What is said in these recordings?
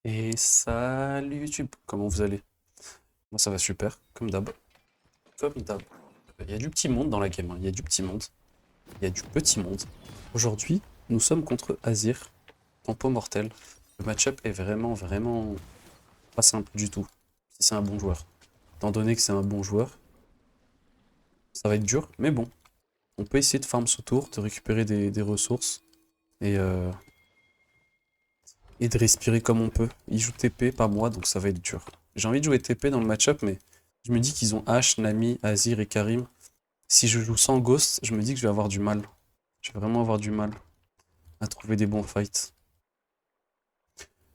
Et salut YouTube, comment vous allez? Moi ça va super, comme d'hab. Comme d'hab. Il y a du petit monde dans la game, hein. Il y a du petit monde. Il y a du petit monde. Aujourd'hui, nous sommes contre Azir, Tempo Mortel. Le match-up est vraiment pas simple du tout, si c'est un bon joueur. Étant donné que c'est un bon joueur, ça va être dur, mais bon. On peut essayer de farm ce tour, de récupérer des ressources et, euh, et de respirer comme on peut. Il joue TP, pas moi, donc ça va être dur. J'ai envie de jouer TP dans le match-up, mais je me dis qu'ils ont Ashe, Nami, Azir et Karim. Si je joue sans Ghost, je me dis que je vais avoir du mal. Je vais vraiment avoir du mal à trouver des bons fights.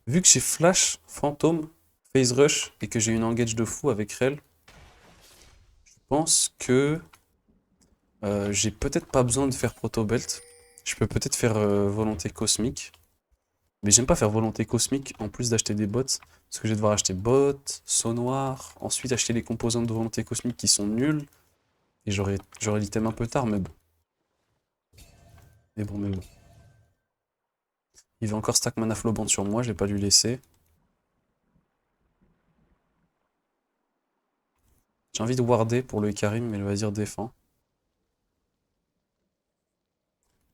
Vu que j'ai Flash, Phantom, Phase Rush et que j'ai une engage de fou avec Rel, je pense que j'ai peut-être pas besoin de faire Proto Belt. Je peux peut-être faire Volonté Cosmique. Mais j'aime pas faire Volonté Cosmique en plus d'acheter des bots. Parce que je vais devoir acheter bots, saut noir, ensuite acheter les composantes de Volonté Cosmique qui sont nulles. Et j'aurai l'item un peu tard, mais bon. Mais bon. Il va encore stack mana flowband sur moi, je vais pas lui laisser. J'ai envie de warder pour le Karim, mais le Vazir défend.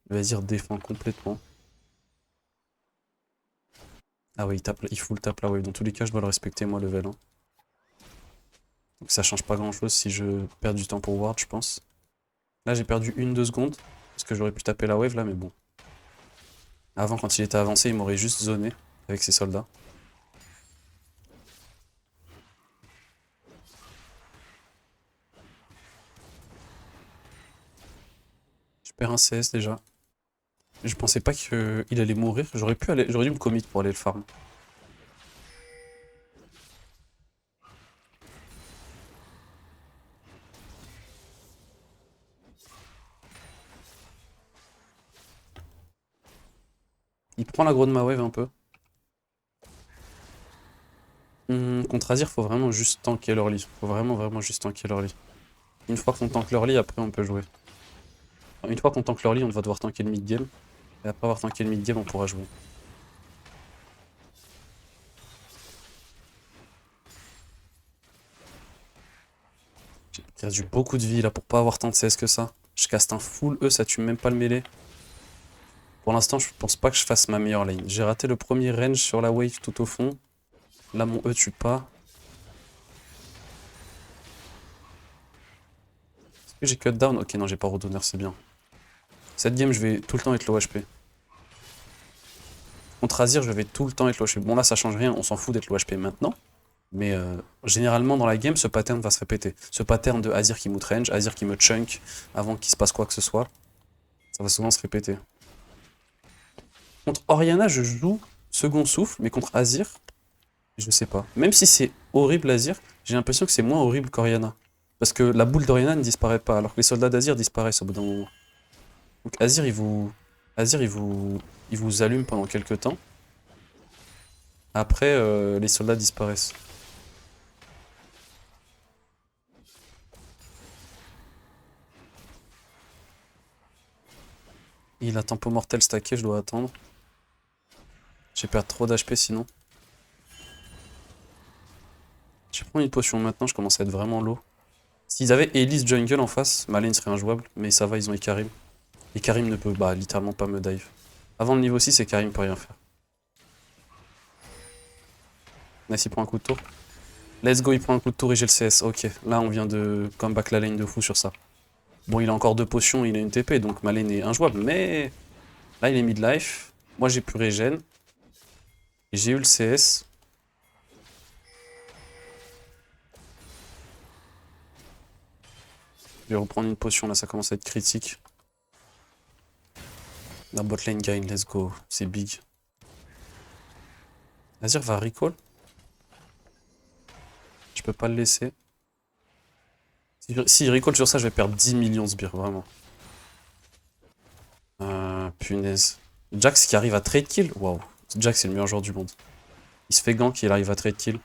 Le Vazir défend complètement. Ah oui, il full tap la wave. Dans tous les cas, je dois le respecter, moi, level 1. Donc ça change pas grand chose si je perds du temps pour ward, je pense. Là, j'ai perdu 1-2 secondes. Parce que j'aurais pu taper la wave là, mais bon. Avant, quand il était avancé, il m'aurait juste zoné avec ses soldats. Je perds un CS déjà. Je pensais pas qu'il allait mourir. J'aurais dû me commit pour aller le farm. Il prend l'aggro de ma wave un peu. Contre Azir, faut vraiment juste tanker l'early. Faut vraiment juste tanker l'early. Une fois qu'on tank l'early, après on peut jouer. Enfin, une fois qu'on tank l'early, on va devoir tanker le mid game. Et après avoir tanké le mid game, on pourra jouer. J'ai perdu beaucoup de vie là pour pas avoir tant de CS que ça. Je caste un full E, ça tue même pas le mêlée. Pour l'instant, je pense pas que je fasse ma meilleure lane. J'ai raté le premier range sur la wave tout au fond. Là, mon E tue pas. Est-ce que j'ai cut down? Ok, non, j'ai pas redonner, c'est bien. Cette game, je vais tout le temps être low HP. Contre Azir, je vais tout le temps être low HP. Bon, là, ça change rien, on s'en fout d'être low HP maintenant. Mais généralement, dans la game, ce pattern va se répéter. Ce pattern de Azir qui m'outrange, Azir qui me chunk avant qu'il se passe quoi que ce soit, ça va souvent se répéter. Contre Orianna, je joue second souffle, mais contre Azir, je sais pas. Même si c'est horrible Azir, j'ai l'impression que c'est moins horrible qu'Orianna. Parce que la boule d'Orianna ne disparaît pas, alors que les soldats d'Azir disparaissent au bout d'un moment. Donc Azir, il vous allume pendant quelques temps. Après, les soldats disparaissent. Il a tempo mortel stacké, je dois attendre. J'ai perdu trop d'HP sinon. Je vais prendre une potion maintenant, je commence à être vraiment low. S'ils avaient Elise jungle en face, ma lane serait injouable, mais ça va, ils ont Ikarim. Et Karim ne peut littéralement pas me dive. Avant le niveau 6, et Karim peut rien faire. Nice, il prend un coup de tour. Let's go, il prend un coup de tour et j'ai le CS. Ok, là on vient de comeback la lane de fou sur ça. Bon, il a encore deux potions, il a une TP, donc ma lane est injouable, mais là il est mid-life. Moi j'ai pu régène. J'ai eu le CS. Je vais reprendre une potion, là ça commence à être critique. La bot lane gagne, let's go. C'est big. Azir va recall. Je peux pas le laisser. Si il recall sur ça, je vais perdre 10 millions de sbires, vraiment. Punaise. Jax qui arrive à trade kill. Waouh. Jax c'est le meilleur joueur du monde. Il se fait gank et il arrive à trade kill.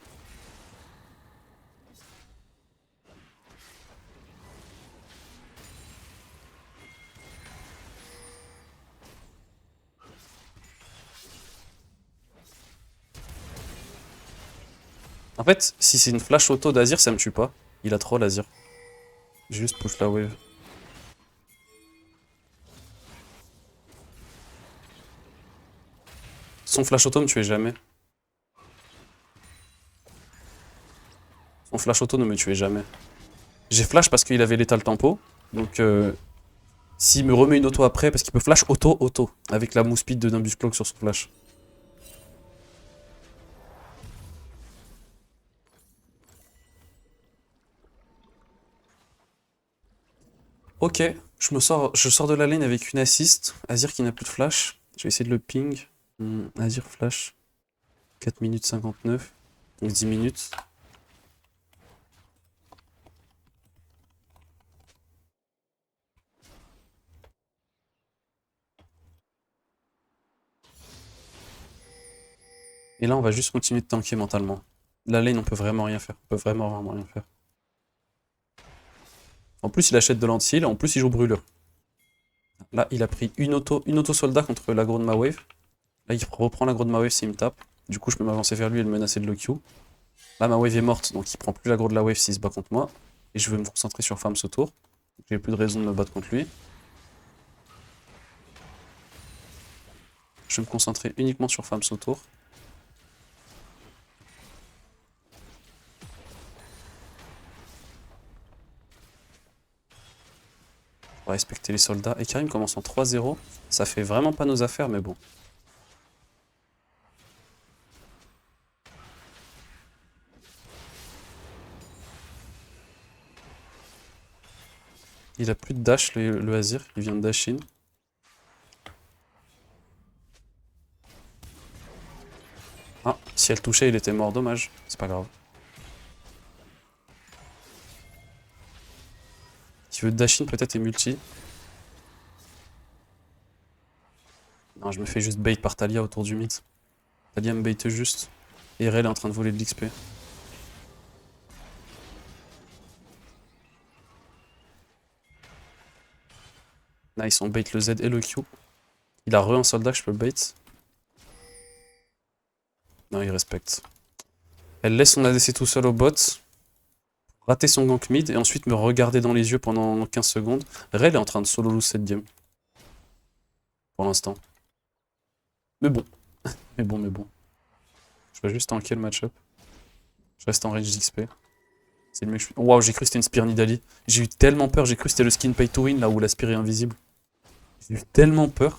En fait, si c'est une flash auto d'Azir, ça me tue pas. Il a trop l'Azir. J'ai juste push la wave. Son flash auto me tuait jamais. Son flash auto ne me tuait jamais. J'ai flash parce qu'il avait l'étal tempo. Donc s'il me remet une auto après, parce qu'il peut flash auto, avec la move speed de Nimbus Cloak sur son flash. Ok, je sors de la lane avec une assist. Azir qui n'a plus de flash. Je vais essayer de le ping. Azir flash. 4 minutes 59. Donc 10 minutes. Et là, on va juste continuer de tanker mentalement. La lane, on peut vraiment rien faire. On peut vraiment rien faire. En plus, il achète de l'anti-heal. En plus, il joue brûleur. Là, il a pris une auto soldat contre l'aggro de ma wave. Là, il reprend l'aggro de ma wave s'il me tape. Du coup, je peux m'avancer vers lui et le menacer de le Q. Là, ma wave est morte, donc il prend plus l'aggro de la wave s'il se bat contre moi. Et je veux me concentrer sur farm ce tour. J'ai plus de raison de me battre contre lui. Je vais me concentrer uniquement sur farm ce tour. On va respecter les soldats. Et Karim commence en 3-0. Ça fait vraiment pas nos affaires, mais bon. Il a plus de dash, le Azir. Il vient de dash in. Ah, si elle touchait, il était mort. Dommage. C'est pas grave. Tu veux dash in peut-être et multi. Non, je me fais juste bait par Talia autour du mid. Talia me bait juste. Et Rel est en train de voler de l'XP. Nice, on bait le Z et le Q. Il a un soldat, je peux le bait. Non, il respecte. Elle laisse son ADC tout seul au bot. Rater son gank mid et ensuite me regarder dans les yeux pendant 15 secondes. Rel est en train de solo lose cette game. Pour l'instant. Mais bon. Mais bon. Je vais juste tanker le match-up. Je reste en range d'XP. C'est le mec. Waouh, j'ai cru que c'était une Spear Nidalee. J'ai eu tellement peur, j'ai cru que c'était le skin pay to win là où la Spear est invisible. J'ai eu tellement peur.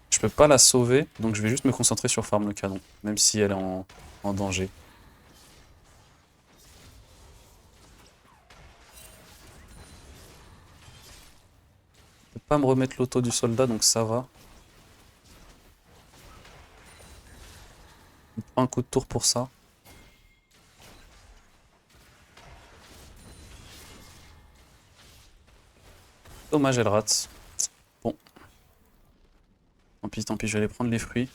Je peux pas la sauver, donc je vais juste me concentrer sur farm le canon, même si elle est en danger. Je peux pas me remettre l'auto du soldat, donc ça va. Je prends un coup de tour pour ça. Dommage, elle rate. Bon. Tant pis, je vais aller prendre les fruits.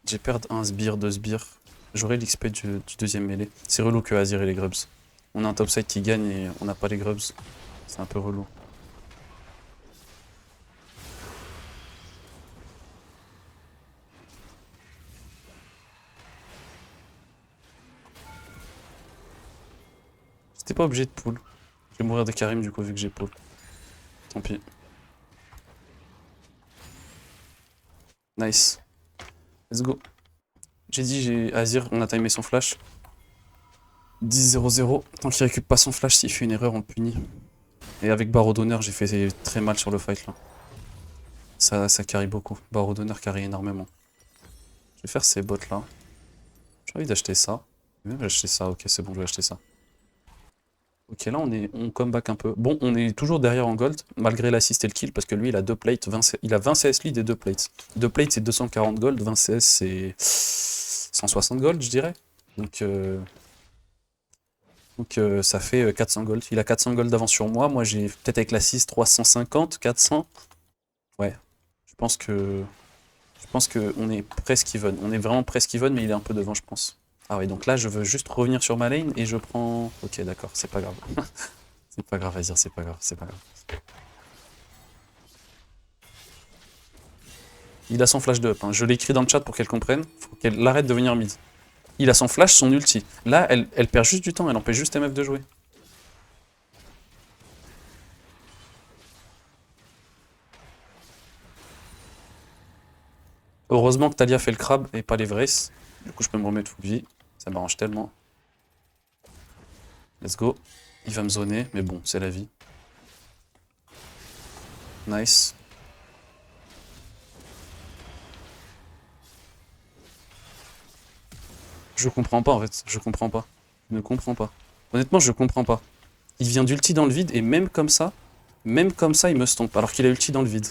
J'ai perdu un sbire, deux sbires. J'aurai l'XP du deuxième mêlée. C'est relou que Azir et les grubs. On a un topside qui gagne et on n'a pas les grubs. C'est un peu relou. J'étais pas obligé de pull. Je vais mourir de Karim du coup vu que j'ai pull. Tant pis. Nice. Let's go. J'ai dit, Azir, on a timé son flash. 10-0-0. Tant qu'il récupère pas son flash, s'il fait une erreur, on le punit. Et avec barreau d'honneur, j'ai fait très mal sur le fight là. Ça carry beaucoup. Barreau d'honneur carry énormément. Je vais faire ces bots là. J'ai envie d'acheter ça. Je vais même acheter ça, ok c'est bon, je vais acheter ça. Ok, là on comeback un peu. Bon, on est toujours derrière en gold, malgré l'assist et le kill, parce que lui il a 2 plates, il a 20 CS lead et 2 plates. 2 plates c'est 240 gold, 20 CS c'est 160 gold je dirais. Donc ça fait 400 gold. Il a 400 gold d'avance sur moi, moi j'ai peut-être avec l'assist 350, 400. Ouais, je pense que on est presque even. On est vraiment presque even, mais il est un peu devant je pense. Ah oui, donc là, je veux juste revenir sur ma lane et je prends... Ok, d'accord, c'est pas grave. C'est pas grave à dire, c'est pas grave, c'est pas grave. Il a son flash de up, hein. Je l'ai écrit dans le chat pour qu'elle comprenne. Faut qu'elle arrête de venir mid. Il a son flash, son ulti. Là, elle perd juste du temps, elle empêche juste MF de jouer. Heureusement que Talia fait le crabe et pas les Vrace. Du coup, je peux me remettre full vie. Ça m'arrange tellement. Let's go. Il va me zoner, mais bon, c'est la vie. Nice. Je comprends pas en fait, je comprends pas. Je ne comprends pas. Honnêtement, je comprends pas. Il vient d'ulti dans le vide et même comme ça, il me stomp alors qu'il a ulti dans le vide.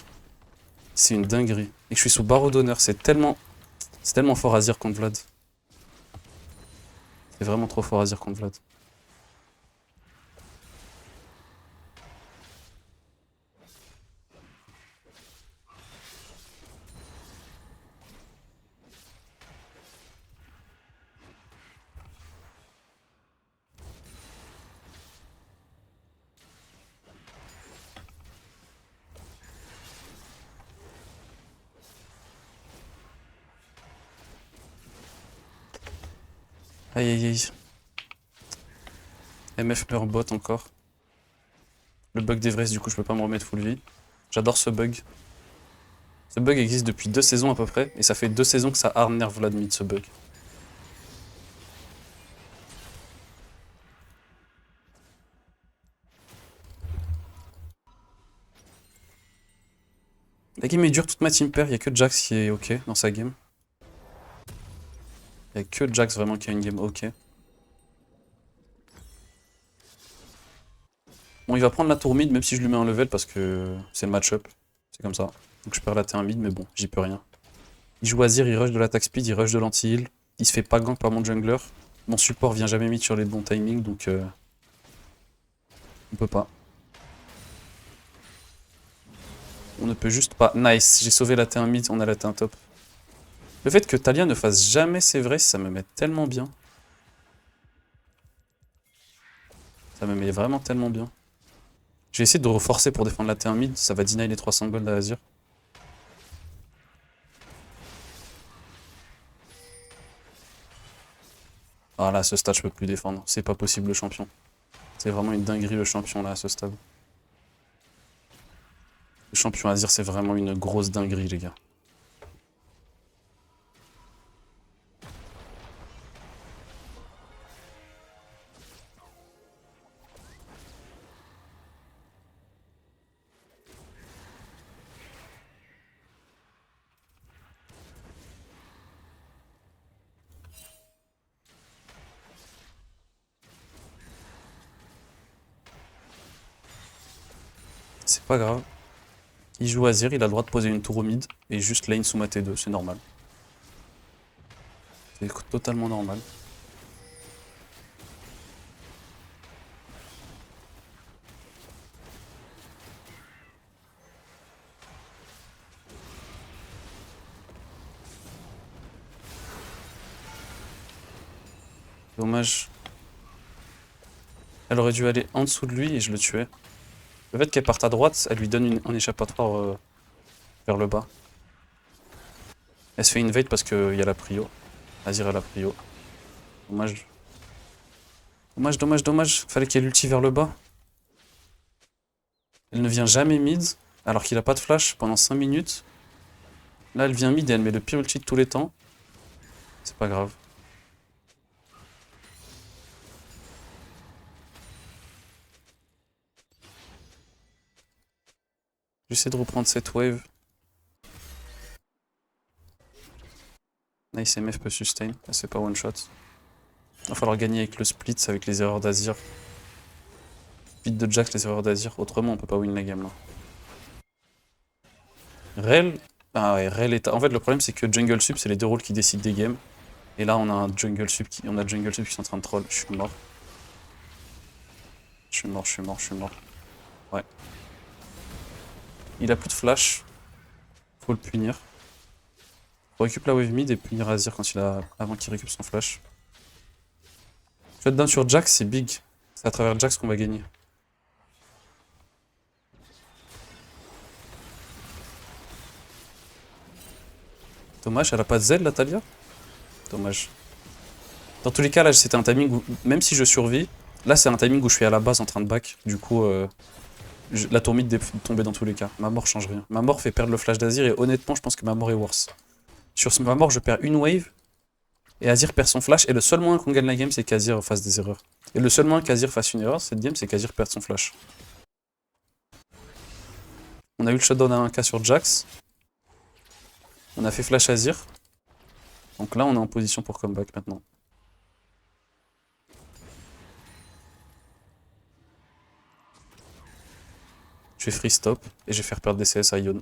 C'est une dinguerie. Et que je suis sous barreau d'honneur, c'est tellement fort à dire contre Vlad. C'est vraiment trop fort à dire contre Vlad. Aïe aïe aïe. MF meurt bot encore. Le bug d'Everest, du coup, je peux pas me remettre full vie. J'adore ce bug. Ce bug existe depuis 2 saisons à peu près, et ça fait 2 saisons que ça hard nerve Vlad mid ce bug. La game est dure, toute ma team perd, y'a que Jax qui est ok dans sa game. Y'a que Jax vraiment qui a une game ok. Bon, il va prendre la tour mid, même si je lui mets un level, parce que c'est le match-up. C'est comme ça. Donc je perds la T1 mid, mais bon, j'y peux rien. Il joue Azir, il rush de l'attaque speed, il rush de l'anti-heal. Il se fait pas gank par mon jungler. Mon support vient jamais mid sur les bons timings, donc on peut pas. On ne peut juste pas. Nice, j'ai sauvé la T1 mid, on a la T1 top. Le fait que Talia ne fasse jamais ses vrais, ça me met tellement bien. Ça me met vraiment tellement bien. Je vais essayer de reforcer pour défendre la T1 mid, ça va deny les 300 gold à Azir. Ah là, à ce stade, je peux plus défendre. C'est pas possible le champion. C'est vraiment une dinguerie le champion là à ce stade. Le champion Azir, c'est vraiment une grosse dinguerie, les gars. C'est pas grave. Il joue Azir, il a le droit de poser une tour au mid et juste lane sous ma T2, c'est normal. C'est totalement normal. Dommage. Elle aurait dû aller en dessous de lui et je le tuais. Le fait qu'elle parte à droite, elle lui donne un échappatoire vers le bas. Elle se fait invade parce qu'il y a la prio. Azir a la prio. Dommage. Dommage, dommage, dommage. Fallait qu'elle ulti vers le bas. Elle ne vient jamais mid, alors qu'il a pas de flash pendant 5 minutes. Là, elle vient mid et elle met le pire ulti de tous les temps. C'est pas grave. J'essaie de reprendre cette wave. Nice MF peut sustain, c'est pas one shot. Il va falloir gagner avec le split, avec les erreurs d'Azir. Split de Jax, les erreurs d'Azir, autrement on peut pas win la game là. Rel, ah ouais, Rel est... En fait le problème c'est que Jungle Sup c'est les deux rôles qui décident des games. Et là on a un Jungle Sup qui... sont en train de troll, je suis mort. Je suis mort, je suis mort, je suis mort. Ouais. Il a plus de flash. Faut le punir. Faut récupérer la wave mid et punir Azir quand il a... avant qu'il récupère son flash. Shutdown sur Jax, c'est big. C'est à travers Jax qu'on va gagner. Dommage, elle a pas de Z, la Talia. Dommage. Dans tous les cas, là, c'était un timing où, même si je survis, là, c'est un timing où je suis à la base en train de back. Du coup, la tour mid tombait dans tous les cas. Ma mort change rien. Ma mort fait perdre le flash d'Azir et honnêtement, je pense que ma mort est worse. Sur ma mort, je perds une wave et Azir perd son flash. Et le seul moyen qu'on gagne la game, c'est qu'Azir fasse des erreurs. Et le seul moyen qu'Azir fasse une erreur cette game, c'est qu'Azir perde son flash. On a eu le shutdown à 1k sur Jax. On a fait flash Azir. Donc là, on est en position pour comeback maintenant. Je vais free stop et je vais faire perdre des CS à Ion.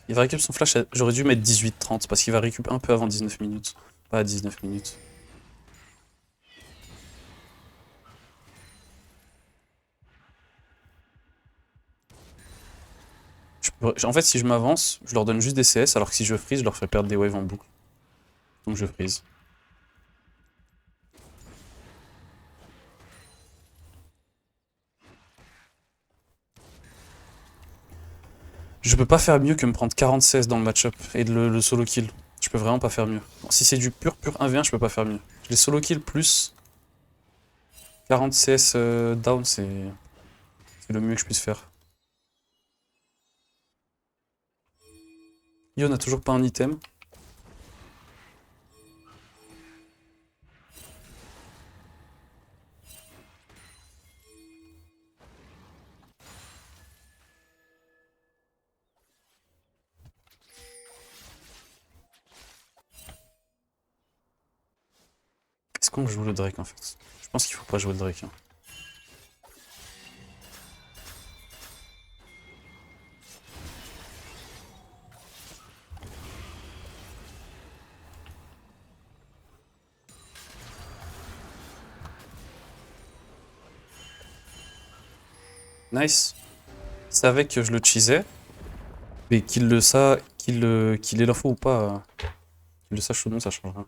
Il va récupérer son flash, j'aurais dû mettre 18-30 parce qu'il va récupérer un peu avant 19 minutes. Pas à 19 minutes. En fait, si je m'avance, je leur donne juste des CS, alors que si je freeze, je leur fais perdre des waves en boucle. Donc je freeze. Je peux pas faire mieux que me prendre 40 CS dans le match-up et de le solo kill. Je peux vraiment pas faire mieux. Bon, si c'est du pur 1v1, je peux pas faire mieux. Les solo kill plus 40 CS down, c'est le mieux que je puisse faire. Yo n'a toujours pas un item. Est-ce qu'on joue le Drake en fait? Je pense qu'il faut pas jouer le Drake. Hein. Nice. Il savait que je le cheesais. Mais qu'il ait l'info ou pas, qu'il le sache ou non, ça change rien.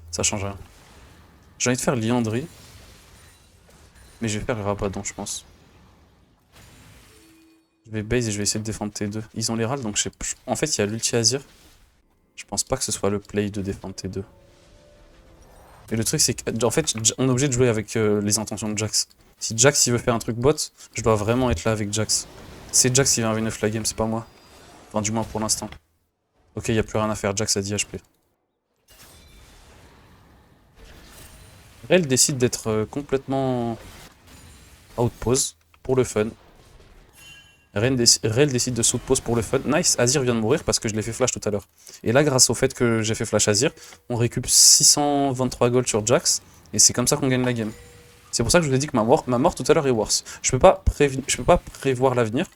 Ça change rien. J'ai envie de faire Liandry. Mais je vais faire Rabadon, je pense. Je vais base et je vais essayer de défendre T2. Ils ont les râles, donc en fait, il y a l'ulti Azir. Je pense pas que ce soit le play de défendre T2. Et le truc, c'est qu'en fait, on est obligé de jouer avec les intentions de Jax. Si Jax il veut faire un truc bot, je dois vraiment être là avec Jax. C'est Jax qui vient V9 la game, c'est pas moi. Enfin, du moins pour l'instant. Ok, il n'y a plus rien à faire, Jax a dit HP. Rel décide d'être complètement outpose pour le fun. Rel décide de s'outpose pour le fun. Nice, Azir vient de mourir parce que je l'ai fait flash tout à l'heure. Et là, grâce au fait que j'ai fait flash Azir, on récupère 623 gold sur Jax. Et c'est comme ça qu'on gagne la game. C'est pour ça que je vous ai dit que ma mort tout à l'heure est worse. Je peux pas prévoir l'avenir.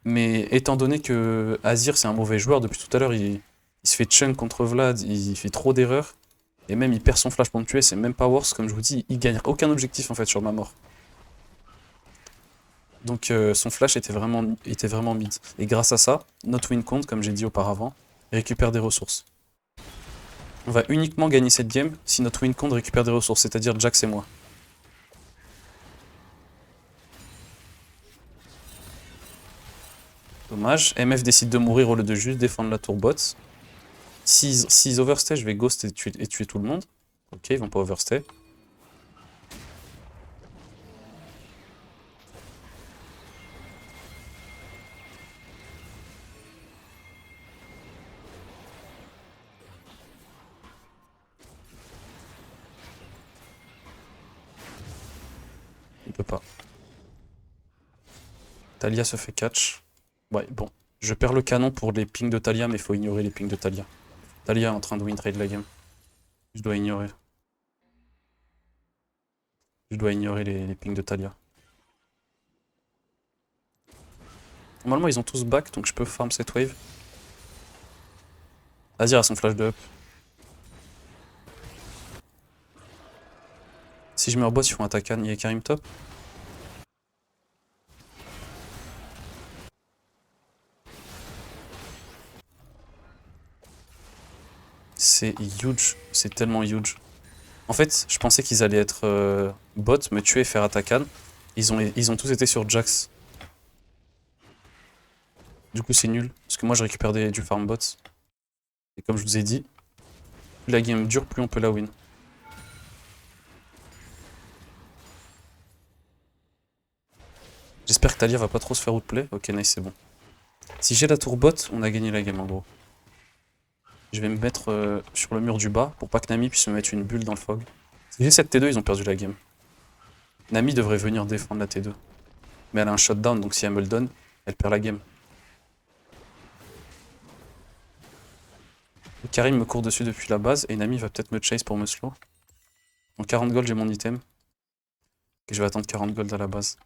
Mais étant donné que Azir c'est un mauvais joueur, depuis tout à l'heure il se fait chunk contre Vlad, il fait trop d'erreurs. Et même il perd son flash pour me tuer, c'est même pas worse, comme je vous dis, il gagne aucun objectif en fait sur ma mort. Donc son flash était vraiment mid. Et grâce à ça, notre win count, comme j'ai dit auparavant, récupère des ressources. On va uniquement gagner cette game si notre win count récupère des ressources, c'est-à-dire Jax et moi. Dommage, MF décide de mourir au lieu de juste défendre la tour bot. S'ils overstay, je vais ghost et tuer tout le monde. Ok, ils vont pas overstay. Il peut pas. Talia se fait catch. Ouais, bon. Je perds le canon pour les pings de Talia, mais il faut ignorer les pings de Talia. Talia est en train de win trade la game. Je dois ignorer. Je dois ignorer les pings de Talia. Normalement, ils ont tous back, donc je peux farm cette wave. Azir a son flash de up. Si je meurs boss, ils font attaquer. Il y a Karim top. C'est huge, c'est tellement huge. En fait, je pensais qu'ils allaient être bot, me tuer et faire Atakan. Ils ont tous été sur Jax. Du coup, c'est nul. Parce que moi, je récupère du farm bot. Et comme je vous ai dit, plus la game dure, plus on peut la win. J'espère que Talia va pas trop se faire outplay. Ok, nice, c'est bon. Si j'ai la tour bot, on a gagné la game en gros. Je vais me mettre sur le mur du bas pour pas que Nami puisse me mettre une bulle dans le fog. Si j'ai cette T2, ils ont perdu la game. Nami devrait venir défendre la T2. Mais elle a un shutdown, donc si elle me le donne, elle perd la game. Le Karim me court dessus depuis la base et Nami va peut-être me chase pour me slow. En 40 gold, j'ai mon item. Et je vais attendre 40 gold à la base.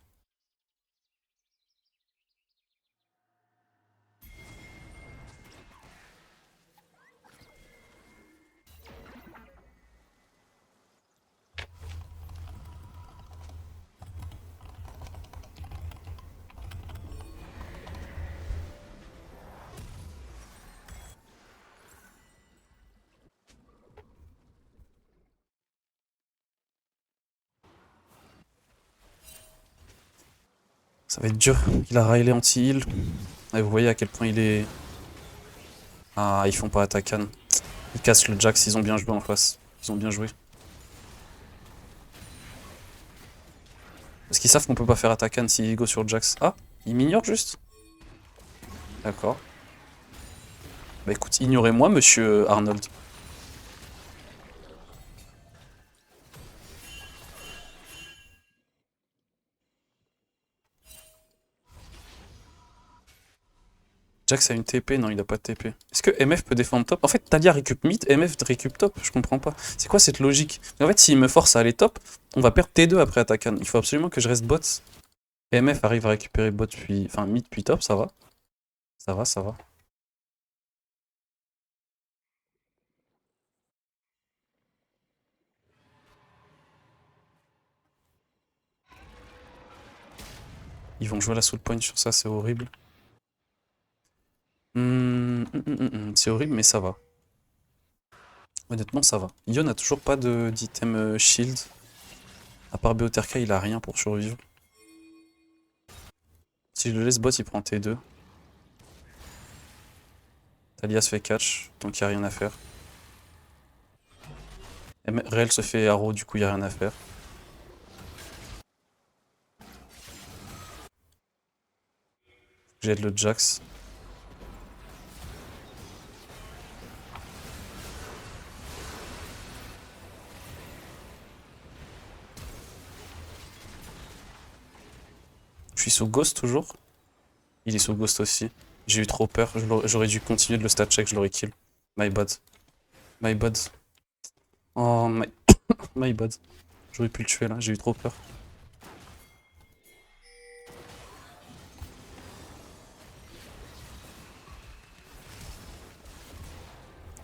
Ça va être dur. Il a Riley anti-heal. Et vous voyez à quel point il est... Ah, ils font pas Atakan. Ils cassent le Jax, ils ont bien joué en face. Ils ont bien joué. Parce qu'ils savent qu'on peut pas faire Atakan s'ils go sur Jax. Ah, ils m'ignorent juste. D'accord. Bah écoute, ignorez-moi, monsieur Arnold. Jax a une TP? Non, il a pas de TP. Est-ce que MF peut défendre top? En fait, Talia récup mid, MF récup top. Je comprends pas. C'est quoi cette logique? En fait, s'il me force à aller top, on va perdre T2 après Atakan. Il faut absolument que je reste bot. MF arrive à récupérer bot puis... Enfin, mid puis top, ça va. Ça va, ça va. Ils vont jouer la soul point sur ça, c'est horrible. C'est horrible, mais ça va. Honnêtement, ça va. Ion a toujours pas d'item shield. À part BOTRK, il a rien pour survivre. Si je le laisse bot, il prend T2. Talia se fait catch, donc il n'y a rien à faire. Rel se fait arrow, du coup il n'y a rien à faire. J'aide le Jax. Je suis sous Ghost toujours. Il est sous Ghost aussi. J'ai eu trop peur, j'aurais dû continuer de le stat check, je l'aurais kill. My bad. My bad. Oh my... my bad. J'aurais pu le tuer là, j'ai eu trop peur.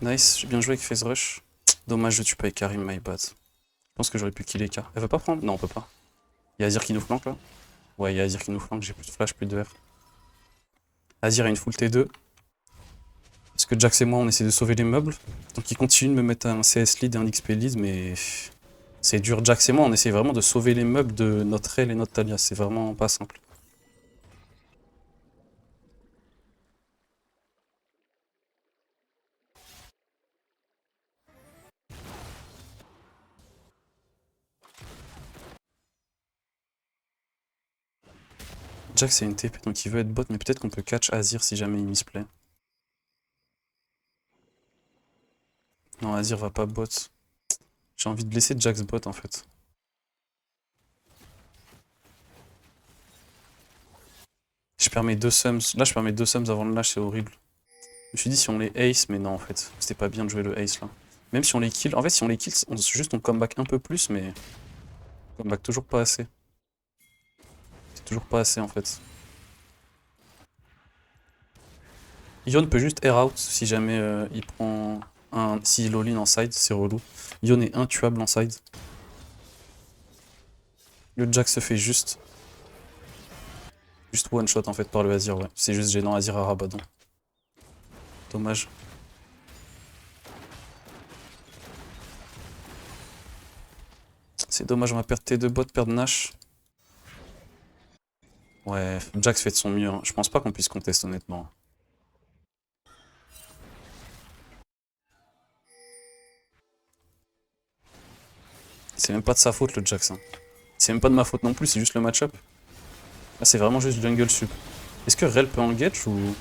Nice, j'ai bien joué avec Phase Rush. Dommage, je tue pas Karim, my bad. Je pense que j'aurais pu killer K. Elle veut pas prendre? Non, on peut pas. Y'a Azir qui nous flanque là? Ouais, y'a Azir qui nous flanque, j'ai plus de flash, plus de R. Azir a une full T2. Parce que Jax et moi, on essaie de sauver les meubles. Donc il continue de me mettre un CS lead et un XP lead, mais c'est dur. Jax et moi, on essaie vraiment de sauver les meubles de notre Rel et notre Talia. C'est vraiment pas simple. Jax a une TP, donc il veut être bot, mais peut-être qu'on peut catch Azir si jamais il misplay. Non, Azir va pas bot. J'ai envie de laisser Jax bot en fait. Je perds mes 2 sums. Là, je perds mes 2 sums avant le lâche, c'est horrible. Je me suis dit si on les ace, mais non en fait. C'était pas bien de jouer le ace là. Même si on les kill. En fait, si on les kill, juste on comeback un peu plus, mais on comeback toujours pas assez. C'est toujours pas assez en fait. Ion peut juste air out si jamais il prend un. S'il all-in en side, c'est relou. Ion est intuable en side. Le Jack se fait juste one shot en fait par le Azir, ouais. C'est juste gênant, Azir à Rabadon. Dommage. C'est dommage, on va perdre T2 bot, perdre Nash. Ouais, Jax fait de son mieux. Hein. Je pense pas qu'on puisse contester honnêtement. C'est même pas de sa faute le Jax. Hein. C'est même pas de ma faute non plus, c'est juste le match-up. Là c'est vraiment juste jungle sup. Est-ce que Rel peut engage ou...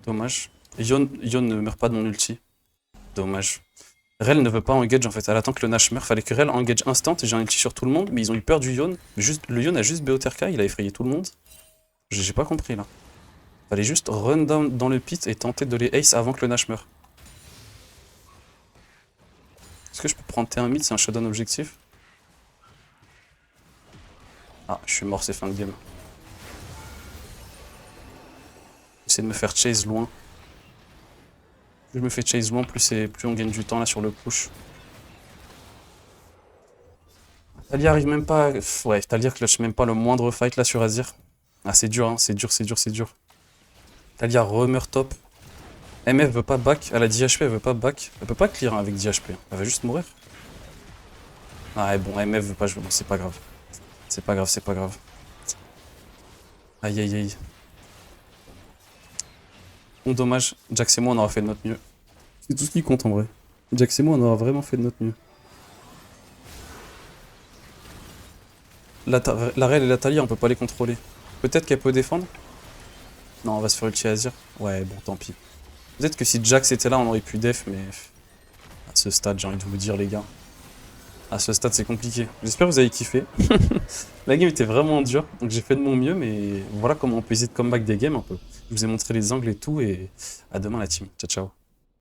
Dommage. Yon ne meurt pas de mon ulti. Dommage. Rel ne veut pas engage en fait, elle attend que le Nash meure. Fallait que Rel engage instant et j'ai un ulti sur tout le monde, mais ils ont eu peur du Yon. Le Yon a juste BOTRK, il a effrayé tout le monde. J'ai pas compris là. Fallait juste run down dans le pit et tenter de les ace avant que le Nash meure. Est-ce que je peux prendre T1 mid, c'est un shutdown objectif? Ah, je suis mort, c'est fin de game. J'essaie de me faire chase loin. Plus je me fais chase loin, plus on gagne du temps là sur le push. Talia arrive même pas... Ouais, Talia clutch même pas le moindre fight là sur Azir. Ah, c'est dur, hein, c'est dur, c'est dur, c'est dur. Talia remeurt top. MF veut pas back, elle a 10 HP, elle veut pas back. Elle peut pas clear hein, avec 10 HP, elle va juste mourir. Ah ouais, bon, MF veut pas jouer, bon, c'est pas grave. C'est pas grave, c'est pas grave. Aïe aïe aïe. Bon, dommage, Jax et moi on aura fait de notre mieux. C'est tout ce qui compte en vrai. Jax et moi on aura vraiment fait de notre mieux. La Rel et la Talia on peut pas les contrôler. Peut-être qu'elle peut défendre. Non, on va se faire ulti Azir. Ouais, bon, tant pis. Peut-être que si Jax était là, on aurait pu def, mais à ce stade, j'ai envie de vous dire, les gars. À ce stade, c'est compliqué. J'espère que vous avez kiffé. La game était vraiment dure, donc j'ai fait de mon mieux, mais voilà comment on peut essayer de comeback des games un peu. Je vous ai montré les angles et tout, et à demain la team. Ciao, ciao.